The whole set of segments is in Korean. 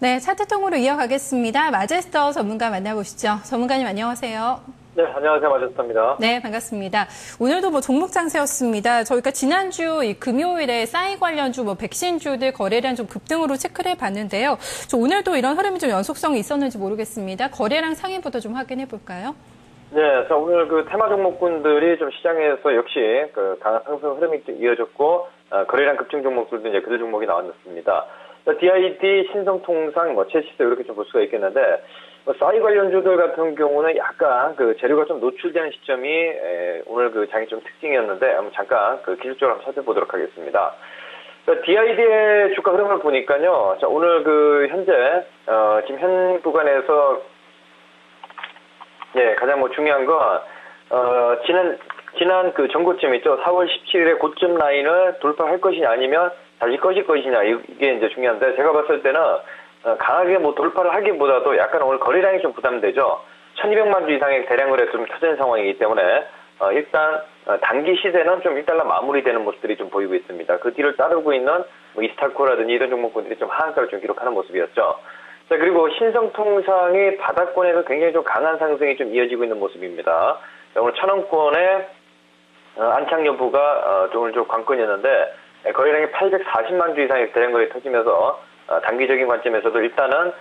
네, 차트통으로 이어가겠습니다. 마제스터 전문가 만나보시죠. 전문가님 안녕하세요. 네, 안녕하세요. 마제스터입니다. 네, 반갑습니다. 오늘도 종목 장세였습니다. 저희가 지난주 금요일에 싸이 관련주, 백신주들 거래량 좀 급등으로 체크를 해봤는데요. 오늘도 이런 흐름이 좀 연속성이 있었는지 모르겠습니다. 거래량 상위부터 좀 확인해 볼까요? 네, 자, 오늘 테마 종목군들이 좀 시장에서 역시 강한 상승 흐름이 이어졌고, 거래량 급증 종목들도 이제 그들 종목이 나왔습니다. DID, 신성통상, 첼시스 이렇게 좀 볼 수가 있겠는데, 싸이 관련주들 같은 경우는 약간 재료가 좀 노출되는 시점이 오늘 장이 좀 특징이었는데, 한번 잠깐 기술적으로 한번 살펴보도록 하겠습니다. DID의 주가 흐름을 보니까요, 자, 오늘 현재, 지금 현 구간에서, 예, 가장 중요한 건, 지난 전고점 있죠. 4월 17일에 고점 라인을 돌파할 것이냐 아니면 다시 꺼질 것이냐, 이게 이제 중요한데, 제가 봤을 때는, 강하게 돌파를 하기보다도 약간 오늘 거래량이 좀 부담되죠. 1200만 주 이상의 대량 거래 좀 터진 상황이기 때문에, 일단, 단기 시세는 좀 일단락 마무리되는 모습들이 좀 보이고 있습니다. 그 뒤를 따르고 있는 이스타코라든지 이런 종목군들이 좀 하한가를 좀 기록하는 모습이었죠. 자, 그리고 신성통상이 바닥권에서 굉장히 좀 강한 상승이 좀 이어지고 있는 모습입니다. 자, 오늘 1000원권의 안착 여부가 오늘 좀 관건이었는데, 거래량이 840만 주 이상의 대량 거래 터지면서 단기적인 관점에서도 일단은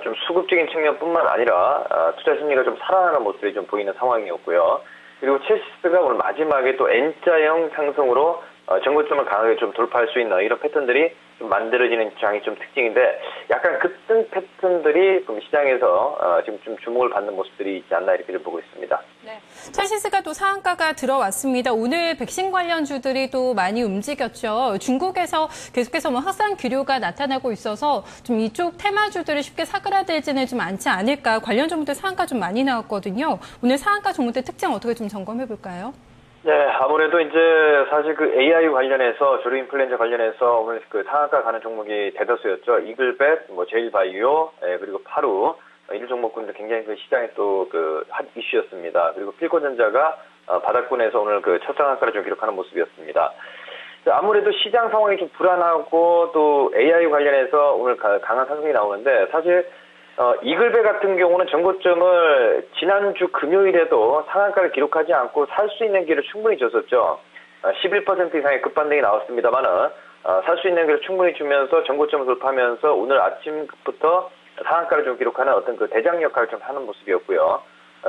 좀 수급적인 측면뿐만 아니라 투자 심리가 좀 살아나는 모습이 좀 보이는 상황이었고요. 그리고 첼시스가 오늘 마지막에 또 N자형 상승으로 전고점을 강하게 좀 돌파할 수 있는 이런 패턴들이 좀 만들어지는 장이 좀 특징인데, 약간 급등 패턴들이 시장에서 지금 좀 주목을 받는 모습들이 있지 않나 이렇게 좀 보고 있습니다. 네, 첼시스가 또 상한가가 들어왔습니다. 오늘 백신 관련주들이 또 많이 움직였죠. 중국에서 계속해서 확산 기류가 나타나고 있어서 좀 이쪽 테마주들이 쉽게 사그라들지는 좀 않지 않을까. 관련 종목들 상한가 좀 많이 나왔거든요. 오늘 상한가 종목들 특징 어떻게 좀 점검해 볼까요? 네, 아무래도 이제 사실 AI 관련해서 조류 인플루엔자 관련해서 오늘 상한가 가는 종목이 대다수였죠. 이글벳, 제일바이오, 그리고 파루 이런 종목군들 굉장히 시장에 또 핫 이슈였습니다. 그리고 필코전자가 바닥권에서 오늘 첫 상한가를 좀 기록하는 모습이었습니다. 아무래도 시장 상황이 좀 불안하고 또 AI 관련해서 오늘 강한 상승이 나오는데, 사실 이글베 같은 경우는 전고점을 지난주 금요일에도 상한가를 기록하지 않고 살 수 있는 길을 충분히 줬었죠. 11% 이상의 급반등이 나왔습니다만은 살 수 있는 길을 충분히 주면서 전고점을 돌파하면서 오늘 아침부터 상한가를 좀 기록하는 어떤 대장 역할을 좀 하는 모습이었고요.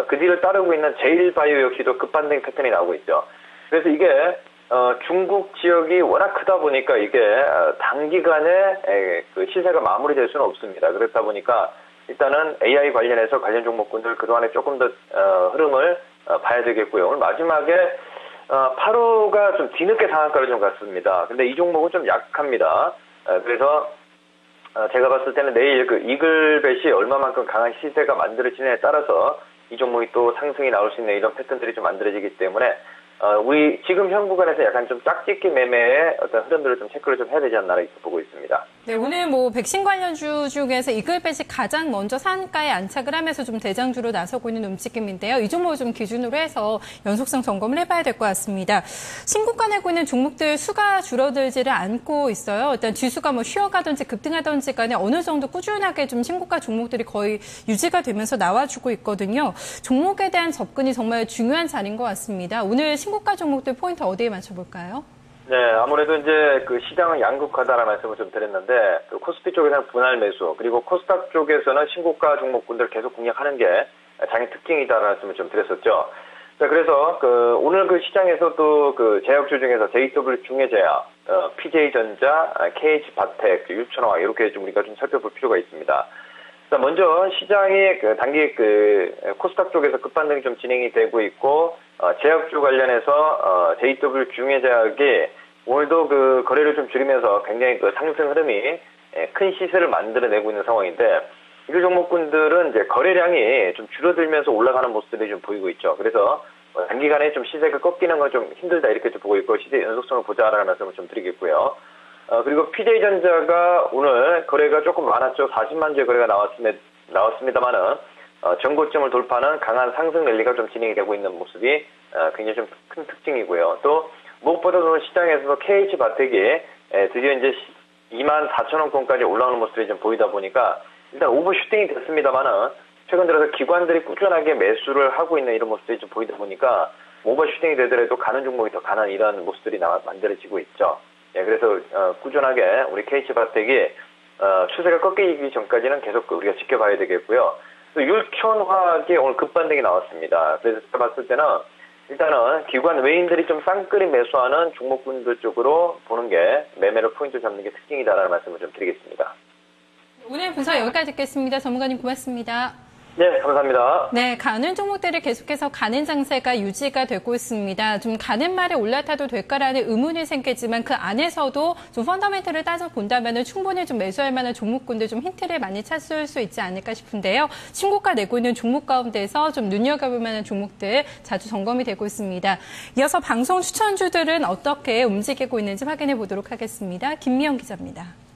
그 뒤를 따르고 있는 제일바이오 역시도 급반등 패턴이 나오고 있죠. 그래서 이게 중국 지역이 워낙 크다 보니까 이게 단기간에 시세가 마무리될 수는 없습니다. 그렇다 보니까 일단은 AI 관련해서 관련 종목군들 그동안에 조금 더 흐름을 봐야 되겠고요. 오늘 마지막에 파루가 좀 뒤늦게 상한가를 좀 갔습니다. 근데 이 종목은 좀 약합니다. 그래서 제가 봤을 때는 내일 이글벳이 얼마만큼 강한 시세가 만들어지느냐에 따라서 이 종목이 또 상승이 나올 수 있는 이런 패턴들이 좀 만들어지기 때문에 우리 지금 현 구간에서 약간 좀 짝짓기 매매의 어떤 흐름들을 좀 체크를 좀 해야 되지 않나 이렇게 보고 있습니다. 네, 오늘 백신 관련주 중에서 이글벳이 가장 먼저 상한가에 안착을 하면서 좀 대장주로 나서고 있는 움직임인데요. 이 종목을 좀 기준으로 해서 연속성 점검을 해봐야 될 것 같습니다. 신고가 내고 있는 종목들 수가 줄어들지를 않고 있어요. 일단 지수가 쉬어가든지 급등하든지 간에 어느 정도 꾸준하게 좀 신고가 종목들이 거의 유지가 되면서 나와주고 있거든요. 종목에 대한 접근이 정말 중요한 자리인 것 같습니다. 오늘 신고가 종목들 포인트 어디에 맞춰볼까요? 네, 아무래도 이제 시장은 양극화다라는 말씀을 좀 드렸는데, 코스피 쪽에서는 분할 매수, 그리고 코스닥 쪽에서는 신고가 종목군들 계속 공략하는 게 장의 특징이다라는 말씀을 좀 드렸었죠. 자, 그래서 오늘 시장에서도 제약주 중에서 JW 중해제약, PJ전자, KH바텍, 유천화 이렇게 좀 우리가 좀 살펴볼 필요가 있습니다. 자, 먼저 시장이 단기 코스닥 쪽에서 급반등이 좀 진행이 되고 있고, 제약주 관련해서 JW 중해제약이 오늘도 거래를 좀 줄이면서 굉장히 상승 흐름이 큰 시세를 만들어내고 있는 상황인데, 이 종목군들은 이제 거래량이 좀 줄어들면서 올라가는 모습들이 좀 보이고 있죠. 그래서 단기간에 좀 시세가 꺾이는 건 좀 힘들다 이렇게 좀 보고 있고, 시세 연속성을 보자라는 말씀을 좀 드리겠고요. 그리고 PJ전자가 오늘 거래가 조금 많았죠. 40만 주의 거래가 나왔습니다만은 전고점을 돌파하는 강한 상승 랠리가 좀 진행이 되고 있는 모습이 굉장히 좀 큰 특징이고요. 또 무엇보다도 오늘 시장에서도 KH바텍이 드디어 이제 24,000원권까지 올라오는 모습이 좀 보이다 보니까 일단 오버슈팅이 됐습니다만은 최근 들어서 기관들이 꾸준하게 매수를 하고 있는 이런 모습들이 좀 보이다 보니까 오버슈팅이 되더라도 가는 종목이 더 가는 이런 모습들이 만들어지고 있죠. 예, 그래서 꾸준하게 우리 KH바텍이 추세가 꺾이기 전까지는 계속 우리가 지켜봐야 되겠고요. 또 율촌화학이 오늘 급반등이 나왔습니다. 그래서 제가 봤을 때는 일단은 기관 외인들이 좀 쌍끌이 매수하는 종목군들 쪽으로 보는 게 매매를 포인트 잡는 게 특징이다라는 말씀을 좀 드리겠습니다. 오늘 분석 여기까지 듣겠습니다. 전문가님 고맙습니다. 네, 감사합니다. 네, 가는 종목들이 계속해서 가는 장세가 유지가 되고 있습니다. 좀 가는 말에 올라타도 될까라는 의문이 생기지만 그 안에서도 좀 펀더멘트를 따져 본다면 충분히 좀 매수할 만한 종목군들 좀 힌트를 많이 찾을 수 있지 않을까 싶은데요. 신고가 내고 있는 종목 가운데서 좀 눈여겨볼 만한 종목들 자주 점검이 되고 있습니다. 이어서 방송 추천주들은 어떻게 움직이고 있는지 확인해 보도록 하겠습니다. 김미영 기자입니다.